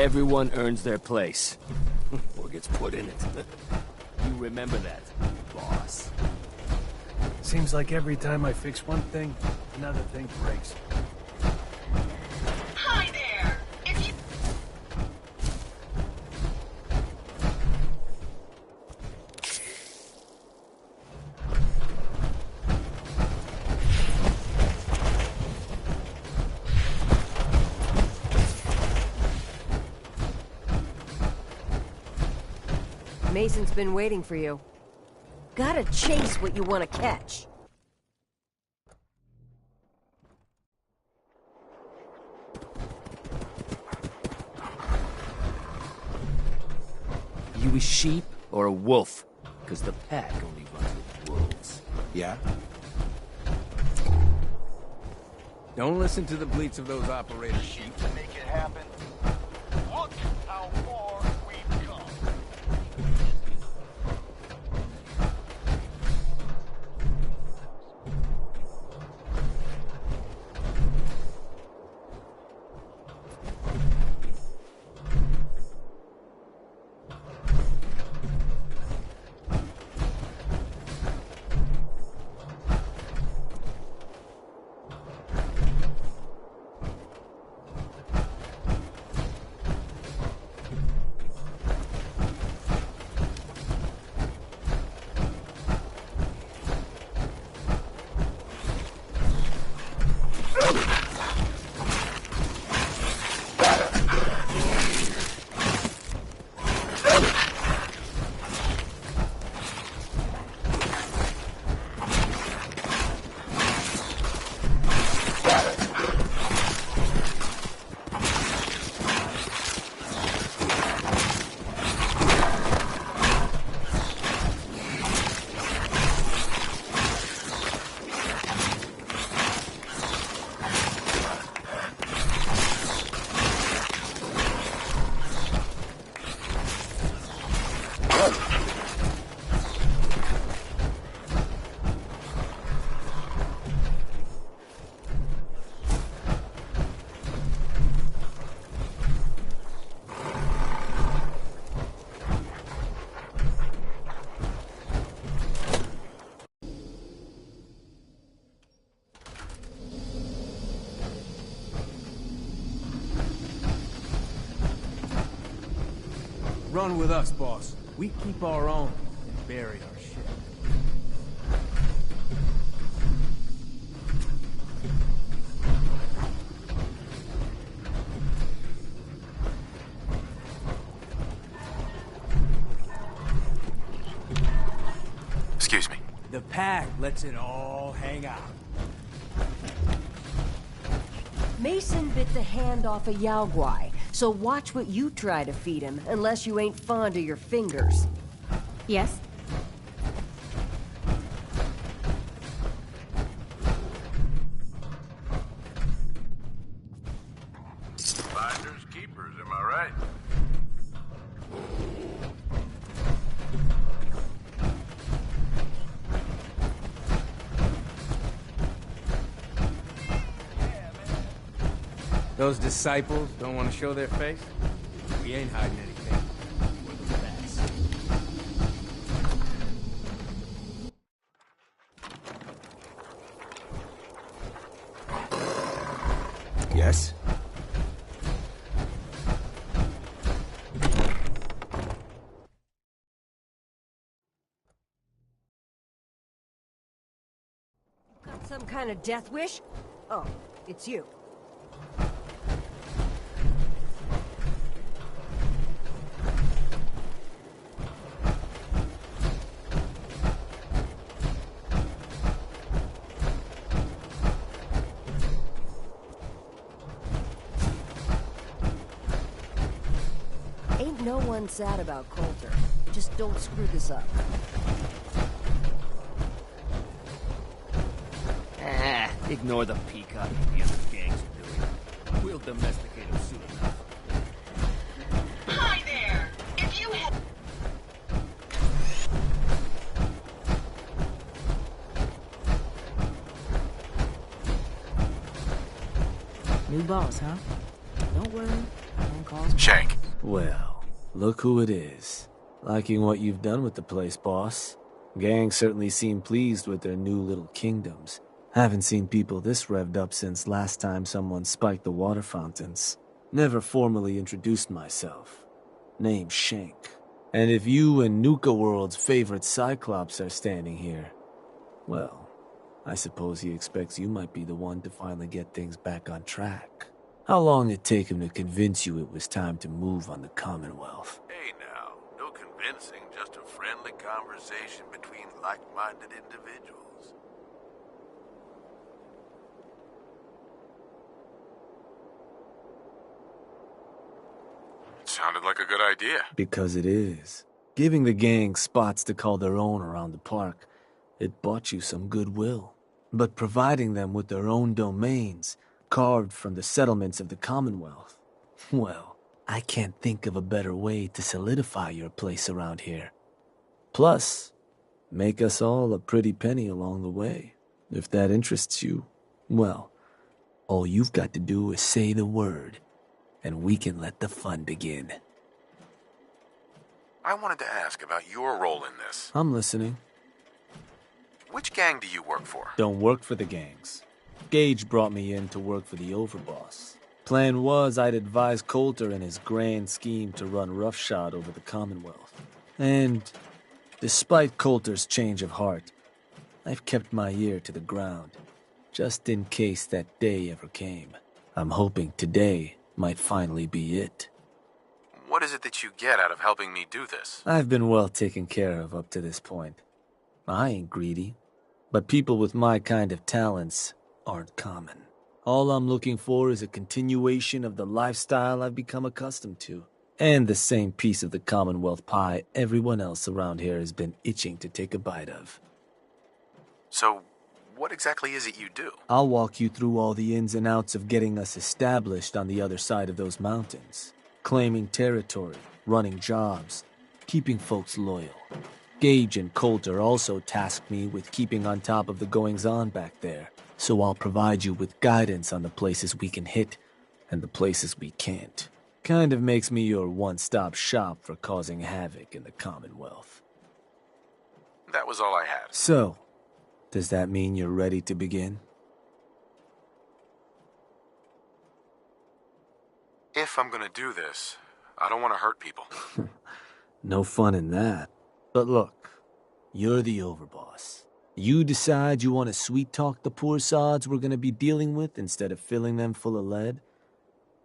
Everyone earns their place. Or gets put in it. You remember that, boss. Seems like every time I fix one thing, another thing breaks. Hi there! If you... Mason's been waiting for you. Gotta chase what you want to catch. You a sheep or a wolf? Because the pack only runs with wolves. Yeah? Don't listen to the bleats of those operators. Sheep to make it happen. Look how far we've come. Run with us, boss. We keep our own and bury our shit. Excuse me. The pack lets it all hang out. Mason bit the hand off a Yao Guai, so watch what you try to feed him, unless you ain't fond of your fingers. Yes? Finders keepers, am I right? Those disciples don't want to show their face? We ain't hiding anything. We're the best. Yes? Got some kind of death wish? Oh, it's you. Ain't no one sad about Coulter. Just don't screw this up. Ignore the peacock the other gangs are doing. We'll domesticate him soon enough. Hi there! If you had... New boss, huh? Don't worry, I won't Shank. Well, look who it is. Liking what you've done with the place, boss. Gang certainly seem pleased with their new little kingdoms. Haven't seen people this revved up since last time someone spiked the water fountains. Never formally introduced myself. Name's Shank. And if you and Nuka World's favorite Cyclops are standing here, well, I suppose he expects you might be the one to finally get things back on track. How long did it take him to convince you it was time to move on the Commonwealth? Hey now, no convincing, just a friendly conversation between like-minded individuals. Sounded like a good idea. Because it is. Giving the gang spots to call their own around the park, it bought you some goodwill. But providing them with their own domains, carved from the settlements of the Commonwealth, well, I can't think of a better way to solidify your place around here. Plus, make us all a pretty penny along the way. If that interests you, well, all you've got to do is say the word, and we can let the fun begin. I wanted to ask about your role in this. I'm listening. Which gang do you work for? Don't work for the gangs. Gage brought me in to work for the overboss. Plan was I'd advise Coulter in his grand scheme to run roughshod over the Commonwealth. And despite Coulter's change of heart, I've kept my ear to the ground, just in case that day ever came. I'm hoping today might finally be it. What is it that you get out of helping me do this? I've been well taken care of up to this point. I ain't greedy, but people with my kind of talents aren't common. All I'm looking for is a continuation of the lifestyle I've become accustomed to, and the same piece of the Commonwealth pie everyone else around here has been itching to take a bite of. So, what exactly is it you do? I'll walk you through all the ins and outs of getting us established on the other side of those mountains. Claiming territory, running jobs, keeping folks loyal. Gage and Coulter also tasked me with keeping on top of the goings-on back there, so I'll provide you with guidance on the places we can hit and the places we can't. Kind of makes me your one-stop shop for causing havoc in the Commonwealth. That was all I had. So, does that mean you're ready to begin? If I'm gonna do this, I don't want to hurt people. No fun in that. But look, you're the overboss. You decide you want to sweet-talk the poor sods we're gonna be dealing with instead of filling them full of lead?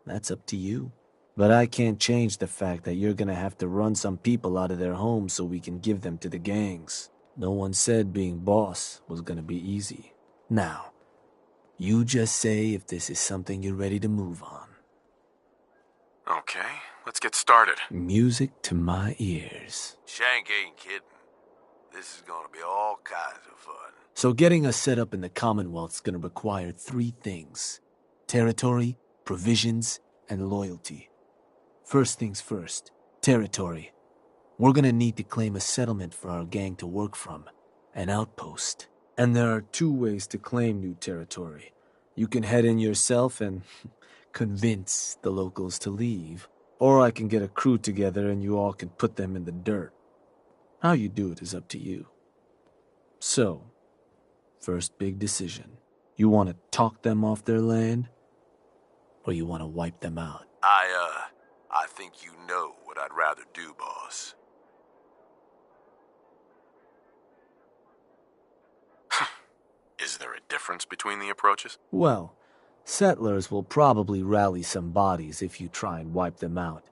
That's up to you. But I can't change the fact that you're gonna have to run some people out of their homes so we can give them to the gangs. No one said being boss was gonna be easy. Now, you just say if this is something you're ready to move on. Okay, let's get started. Music to my ears. Shank ain't kidding. This is gonna be all kinds of fun. So getting us set up in the Commonwealth's gonna require 3 things. Territory, provisions, and loyalty. First things first, territory. We're gonna need to claim a settlement for our gang to work from, an outpost. And there are 2 ways to claim new territory. You can head in yourself and convince the locals to leave, or I can get a crew together and you all can put them in the dirt. How you do it is up to you. So, first big decision. You want to talk them off their land, or you want to wipe them out? I think you know what I'd rather do, boss. Is there a difference between the approaches? Well, settlers will probably rally some bodies if you try and wipe them out,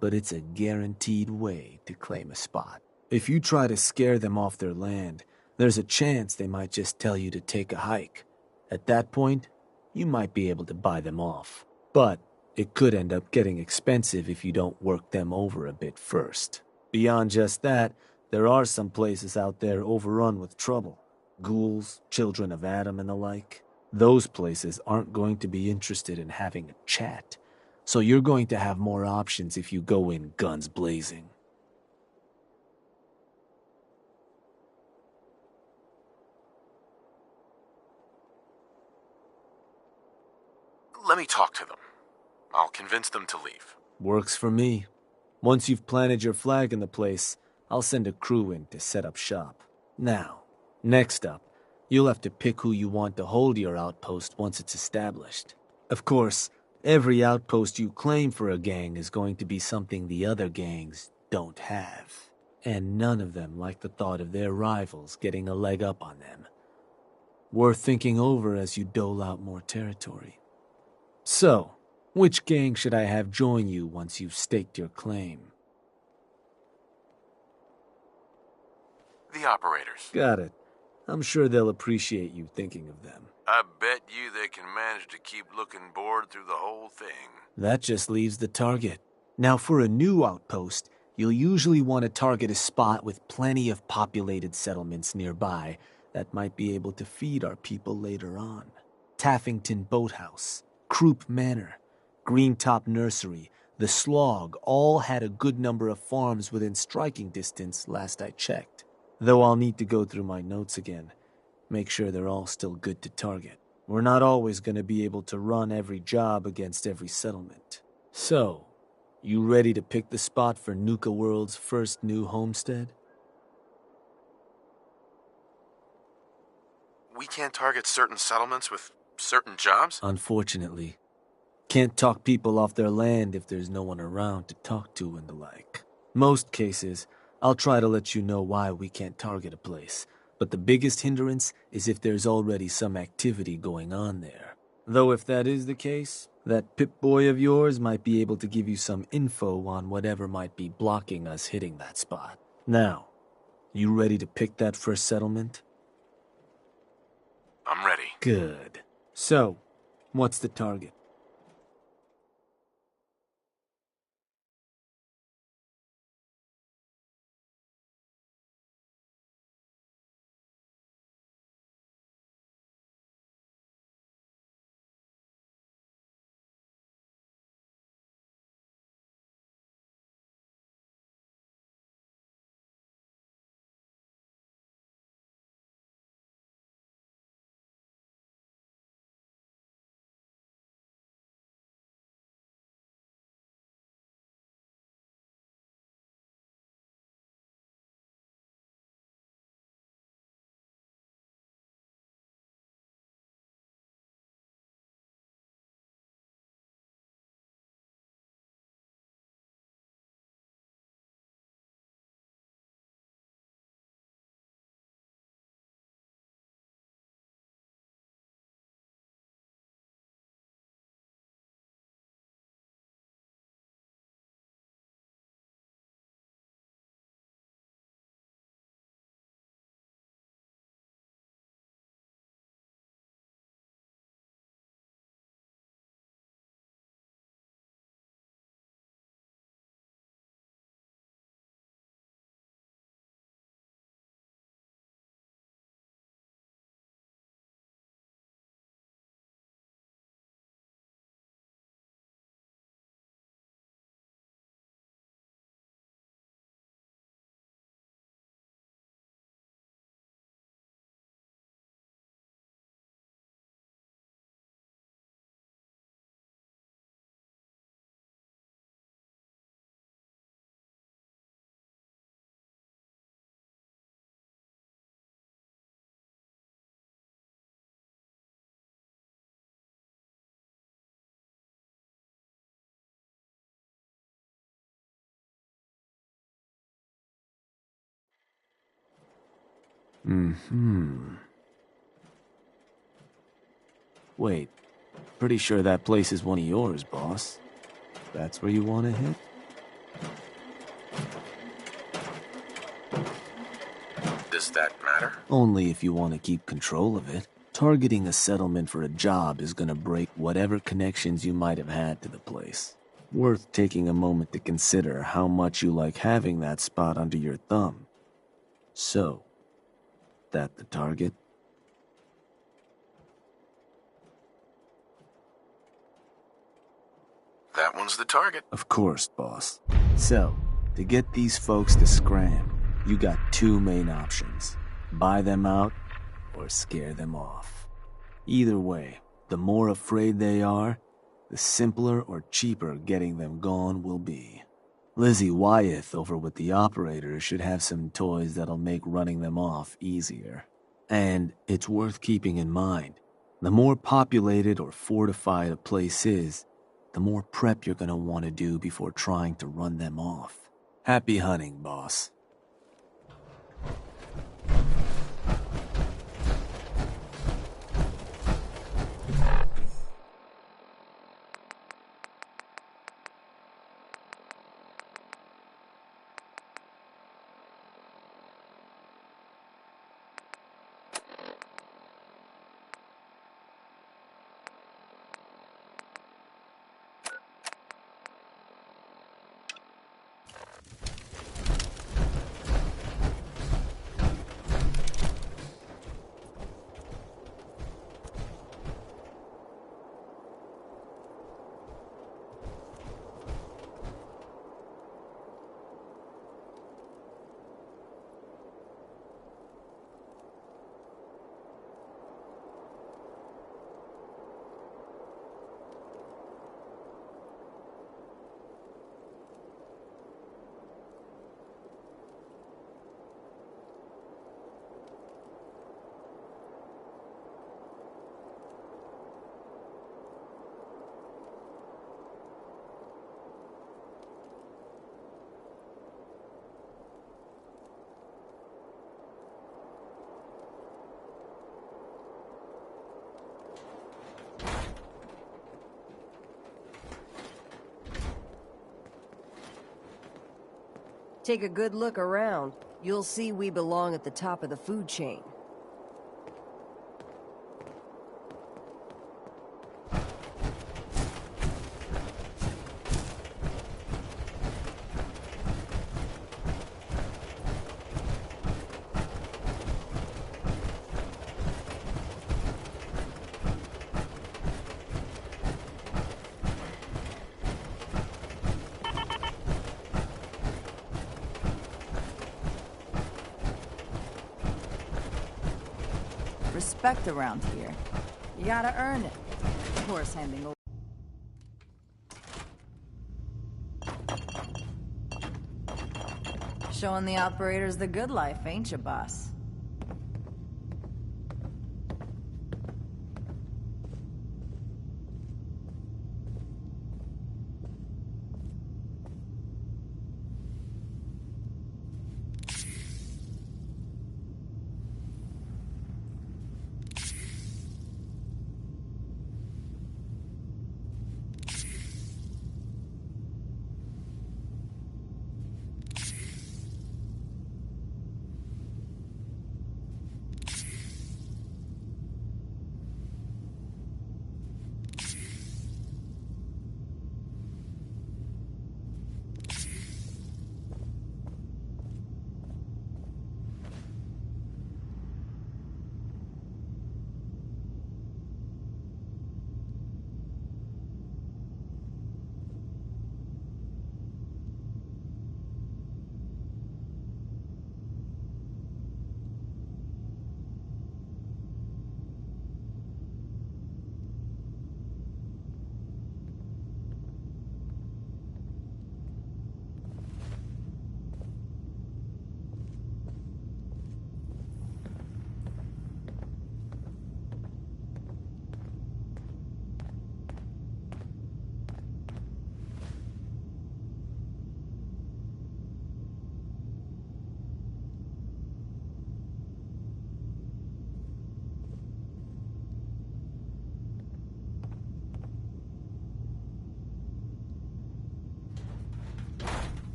but it's a guaranteed way to claim a spot. If you try to scare them off their land, there's a chance they might just tell you to take a hike. At that point, you might be able to buy them off. But it could end up getting expensive if you don't work them over a bit first. Beyond just that, there are some places out there overrun with trouble. Ghouls, children of Adam, and the like. Those places aren't going to be interested in having a chat, so you're going to have more options if you go in guns blazing. Let me talk to them. I'll convince them to leave. Works for me. Once you've planted your flag in the place, I'll send a crew in to set up shop. Now, next up, you'll have to pick who you want to hold your outpost once it's established. Of course, every outpost you claim for a gang is going to be something the other gangs don't have. And none of them like the thought of their rivals getting a leg up on them. Worth thinking over as you dole out more territory. So, which gang should I have join you once you've staked your claim? The operators. Got it. I'm sure they'll appreciate you thinking of them. I bet you they can manage to keep looking bored through the whole thing. That just leaves the target. Now, for a new outpost, you'll usually want to target a spot with plenty of populated settlements nearby that might be able to feed our people later on. Taffington Boathouse, Croup Manor, Greentop Nursery, the Slog all had a good number of farms within striking distance last I checked. Though I'll need to go through my notes again. Make sure they're all still good to target. We're not always going to be able to run every job against every settlement. So, you ready to pick the spot for Nuka World's first new homestead? We can't target certain settlements with certain jobs? Unfortunately. Can't talk people off their land if there's no one around to talk to and the like. Most cases, I'll try to let you know why we can't target a place, but the biggest hindrance is if there's already some activity going on there. Though if that is the case, that Pip-Boy of yours might be able to give you some info on whatever might be blocking us hitting that spot. Now, you ready to pick that first settlement? I'm ready. Good. So, what's the target? Wait, pretty sure that place is one of yours, boss. That's where you want to hit? Does that matter? Only if you want to keep control of it. Targeting a settlement for a job is gonna break whatever connections you might have had to the place. Worth taking a moment to consider how much you like having that spot under your thumb. So, that the target? That one's the target. Of course, boss. So, to get these folks to scram, you got two main options. Buy them out, or scare them off. Either way, the more afraid they are, the simpler or cheaper getting them gone will be. Lizzie Wyeth over with the operators should have some toys that'll make running them off easier. And it's worth keeping in mind, the more populated or fortified a place is, the more prep you're gonna want to do before trying to run them off. Happy hunting, boss. Take a good look around. You'll see we belong at the top of the food chain. Respect around here. You gotta earn it. Horse handing. Showing the operators the good life, ain't you, boss?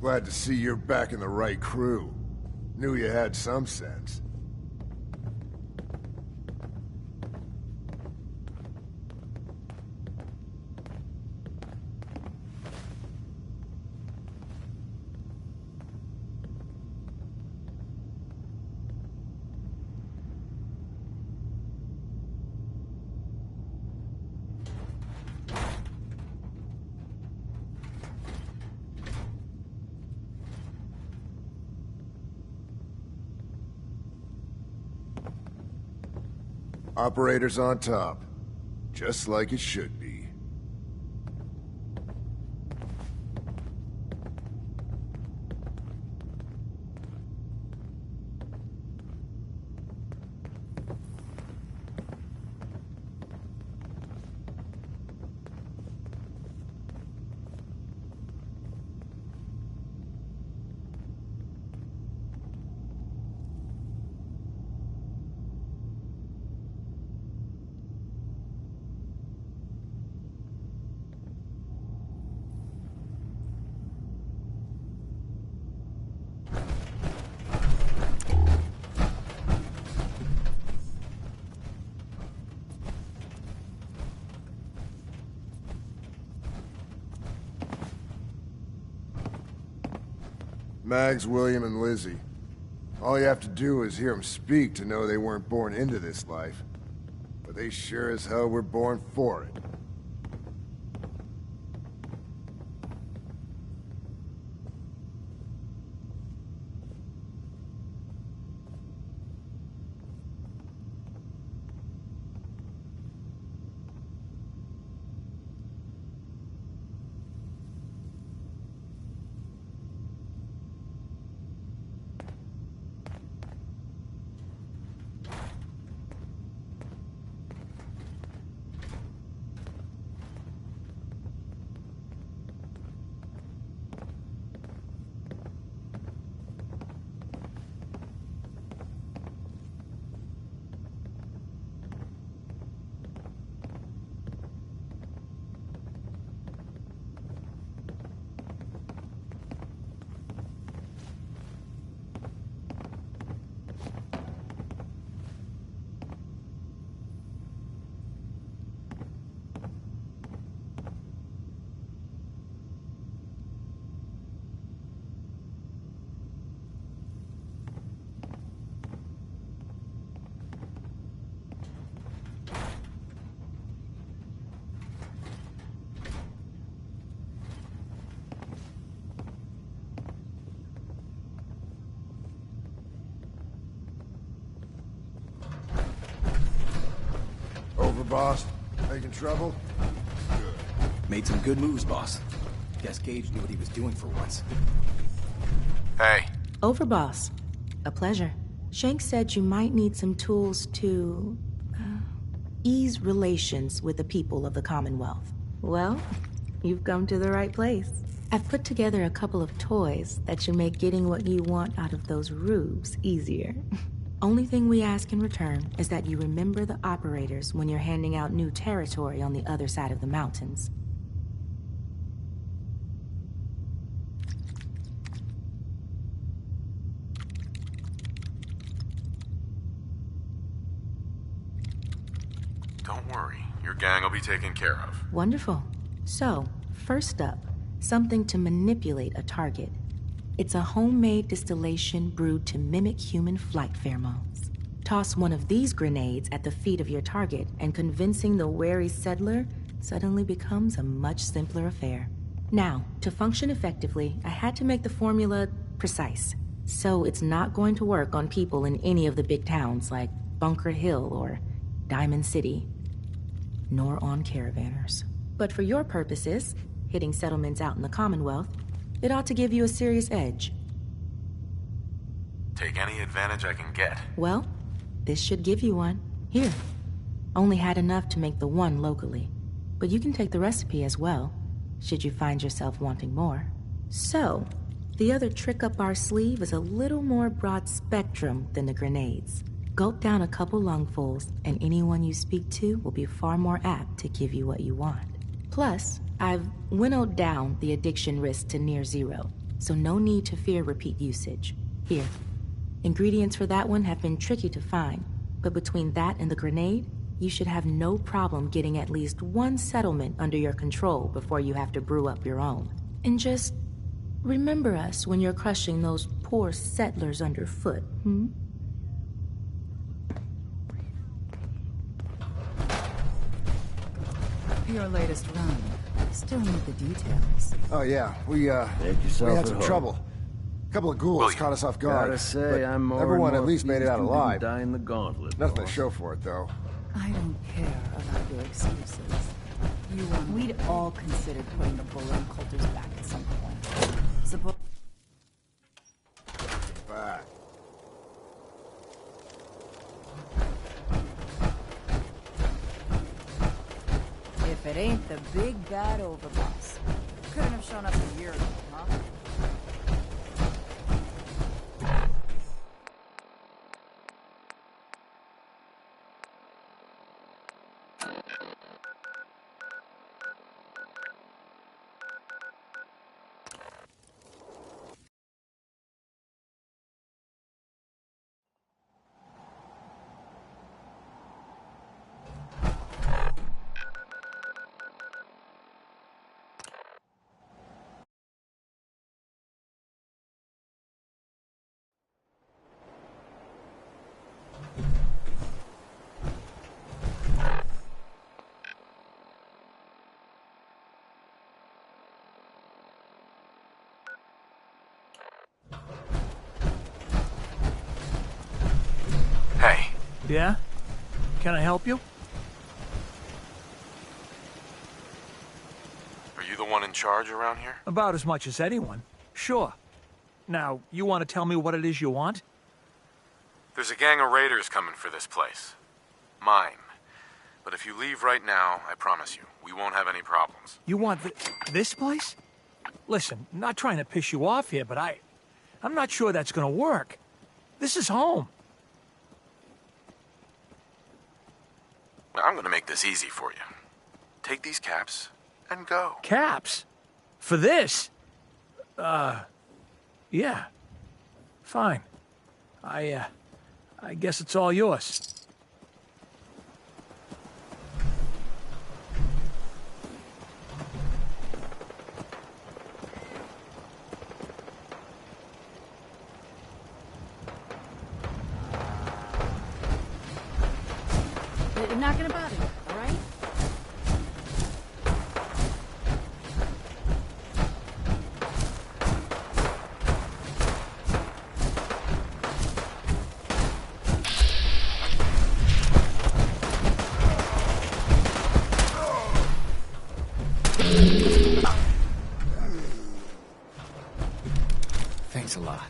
Glad to see you're back in the right crew. Knew you had some sense. Operators on top. Just like it should be. Mags, William, and Lizzie. All you have to do is hear them speak to know they weren't born into this life. But they sure as hell were born for it. Over, boss? Making trouble? Good. Made some good moves, boss. Guess Gage knew what he was doing for once. Hey. Over, boss. A pleasure. Shank said you might need some tools to... ease relations with the people of the Commonwealth. Well, you've come to the right place. I've put together a couple of toys that should make getting what you want out of those rubes easier. Only thing we ask in return is that you remember the operators when you're handing out new territory on the other side of the mountains. Don't worry, your gang will be taken care of. Wonderful. So, first up, something to manipulate a target. It's a homemade distillation brewed to mimic human flight pheromones. Toss one of these grenades at the feet of your target, and convincing the wary settler suddenly becomes a much simpler affair. Now, to function effectively, I had to make the formula precise. So it's not going to work on people in any of the big towns like Bunker Hill or Diamond City, nor on caravanners. But for your purposes, hitting settlements out in the Commonwealth, it ought to give you a serious edge. Take any advantage I can get. Well, this should give you one. Here. Only had enough to make the one locally. But you can take the recipe as well, should you find yourself wanting more. So, the other trick up our sleeve is a little more broad spectrum than the grenades. Gulp down a couple lungfuls, and anyone you speak to will be far more apt to give you what you want. Plus, I've winnowed down the addiction risk to near zero, so no need to fear repeat usage. Here. Ingredients for that one have been tricky to find, but between that and the grenade, you should have no problem getting at least one settlement under your control before you have to brew up your own. And just remember us when you're crushing those poor settlers underfoot, hmm? Your latest run. Still need the details. Oh yeah, we had some trouble. A couple of ghouls caught us off guard. Gotta say, I'm more everyone and more at least made it out pleased you alive. didn't die in the gauntlet. Nothing to boss. show for it, though. I don't care about your excuses. We'd all considered putting the bullet in Coulter's back at some point. Suppose. Back. If it ain't the big bad overboss. Couldn't have shown up a year ago, huh? Hey, Yeah? Can I help you? are you the one in charge around here? About as much as anyone. Sure. Now, you want to tell me what it is you want? There's a gang of raiders coming for this place. Mine. But if you leave right now, I promise you, we won't have any problems. You want this place? Listen, not trying to piss you off here, but I'm not sure that's gonna work. This is home. I'm gonna make this easy for you. Take these caps and go. Caps? For this? Yeah. Fine. I guess it's all yours. They're not gonna bother you, all right? Thanks a lot.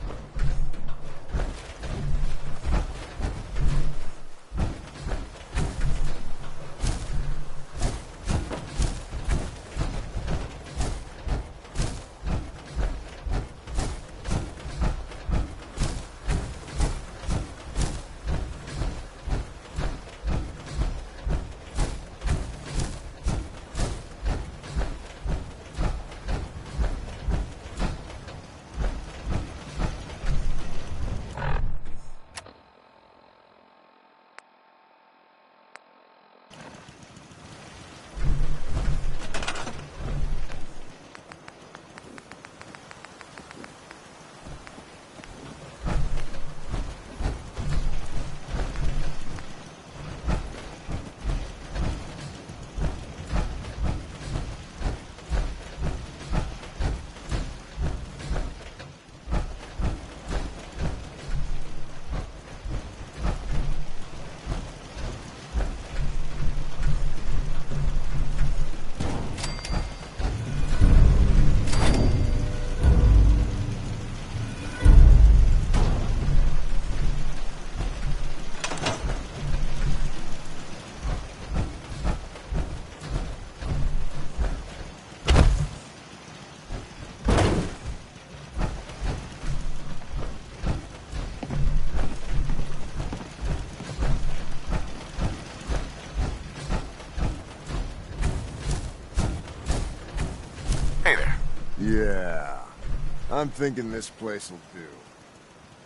I'm thinking this place will do.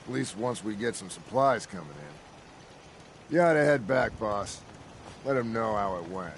At least once we get some supplies coming in. You ought to head back, boss. Let him know how it went.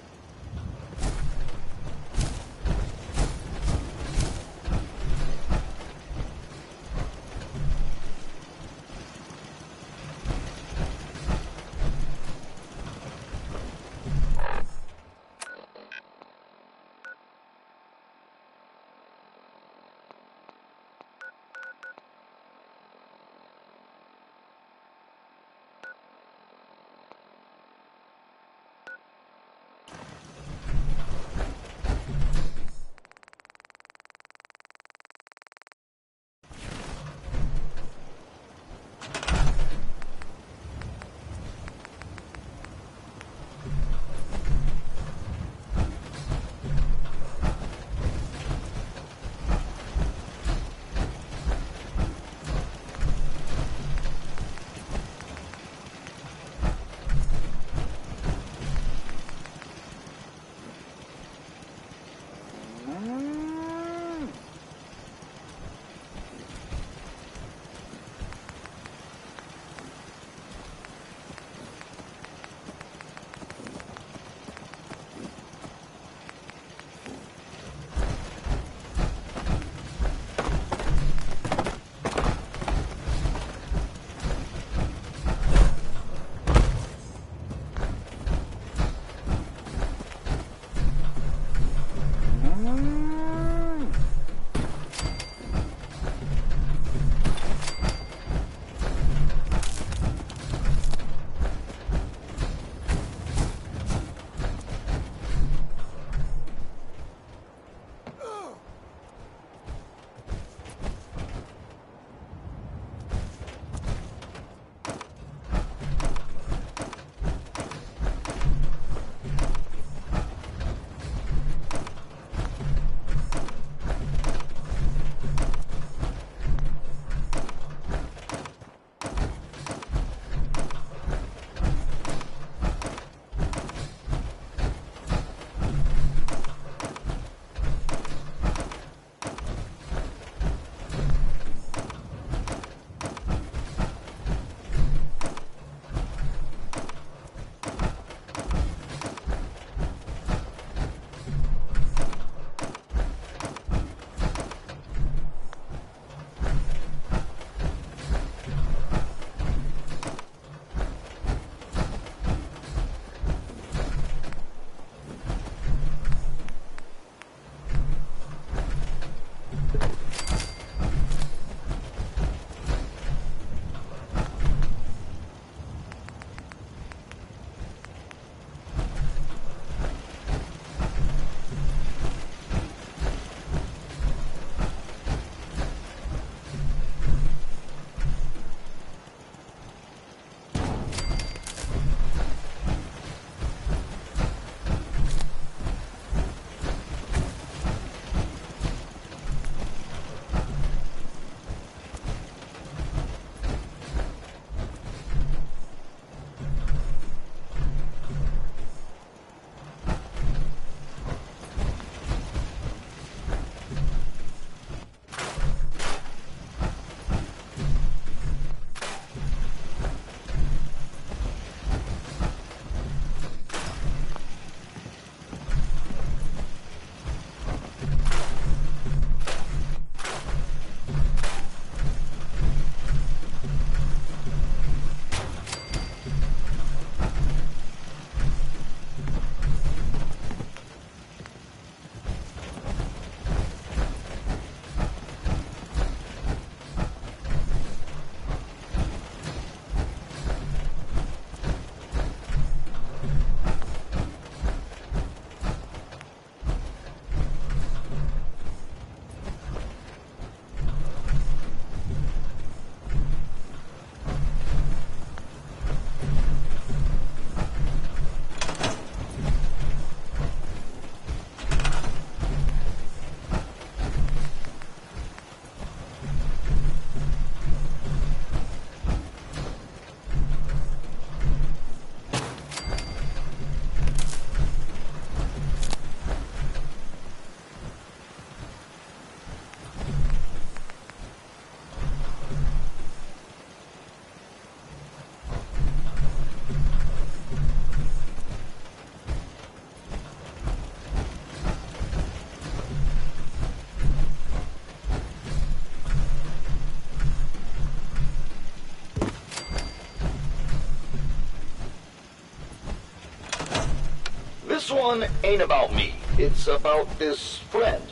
This one ain't about me. It's about this friend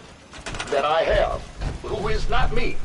that I have, who is not me.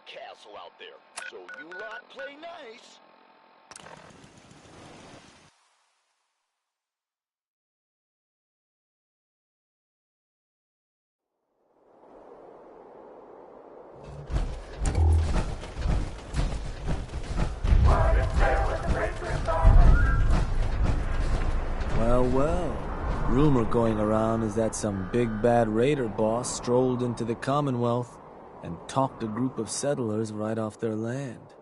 Castle out there, so you lot play nice. Well. Rumor going around is that some big bad raider boss strolled into the Commonwealth and talked a group of settlers right off their land.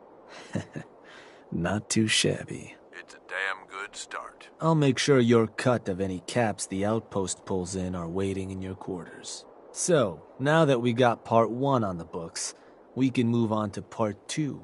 Not too shabby. It's a damn good start. I'll make sure your cut of any caps the outpost pulls in are waiting in your quarters. So, now that we got part 1 on the books, we can move on to part 2,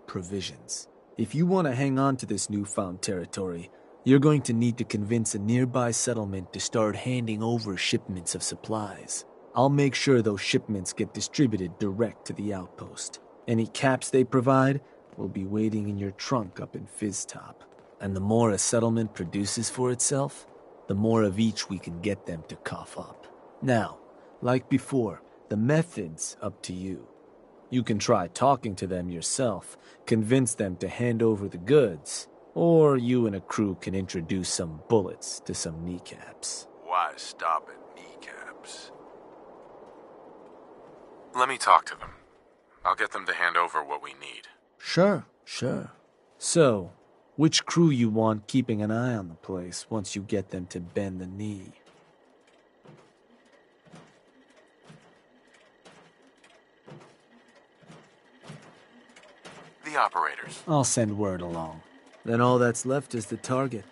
provisions. If you want to hang on to this newfound territory, you're going to need to convince a nearby settlement to start handing over shipments of supplies. I'll make sure those shipments get distributed direct to the outpost. Any caps they provide will be waiting in your trunk up in Fizztop. And the more a settlement produces for itself, the more of each we can get them to cough up. Now, like before, the method's up to you. You can try talking to them yourself, convince them to hand over the goods, or you and a crew can introduce some bullets to some kneecaps. Why stop at kneecaps? Let me talk to them. I'll get them to hand over what we need. Sure. So, which crew you want keeping an eye on the place once you get them to bend the knee? The operators. I'll send word along. Then all that's left is the target.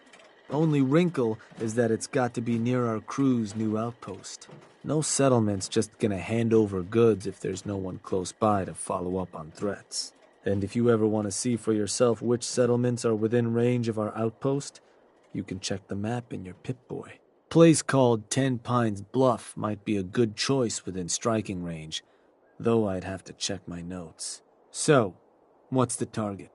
Only wrinkle is that it's got to be near our crew's new outpost. No settlement's just gonna hand over goods if there's no one close by to follow up on threats. And if you ever want to see for yourself which settlements are within range of our outpost, you can check the map in your Pip-Boy. Place called 10 Pines Bluff might be a good choice within striking range, though I'd have to check my notes. So, what's the target?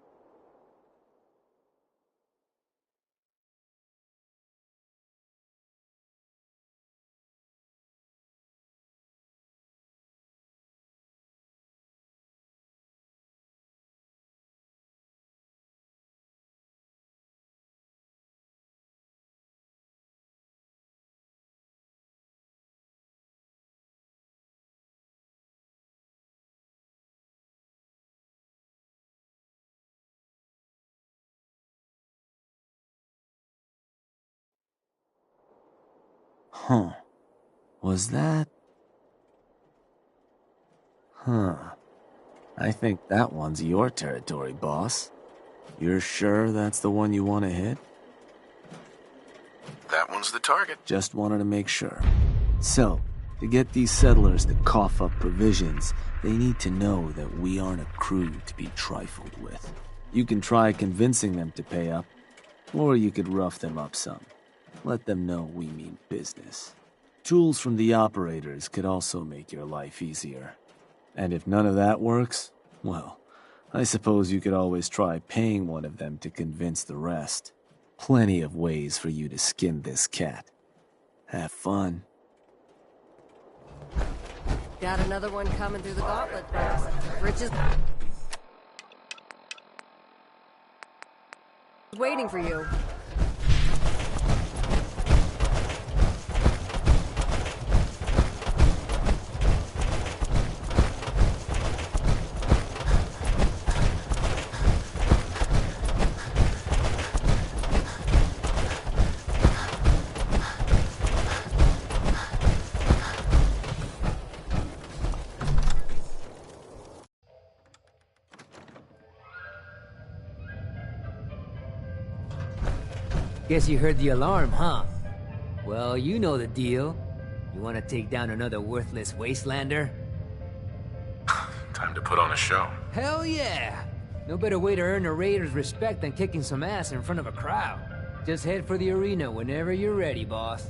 Huh. Was that? I think that one's your territory, boss. You're sure that's the one you want to hit? That one's the target. Just wanted to make sure. So, to get these settlers to cough up provisions, they need to know that we aren't a crew to be trifled with. You can try convincing them to pay up, or you could rough them up some. Let them know we mean business. Tools from the operators could also make your life easier. And if none of that works, well, I suppose you could always try paying one of them to convince the rest. Plenty of ways for you to skin this cat. Have fun. Got another one coming through the gauntlet, boss. Rich is waiting for you. Guess you heard the alarm, huh? Well, you know the deal. You want to take down another worthless wastelander? Time to put on a show. Hell yeah! No better way to earn a raider's respect than kicking some ass in front of a crowd. Just head for the arena whenever you're ready, boss.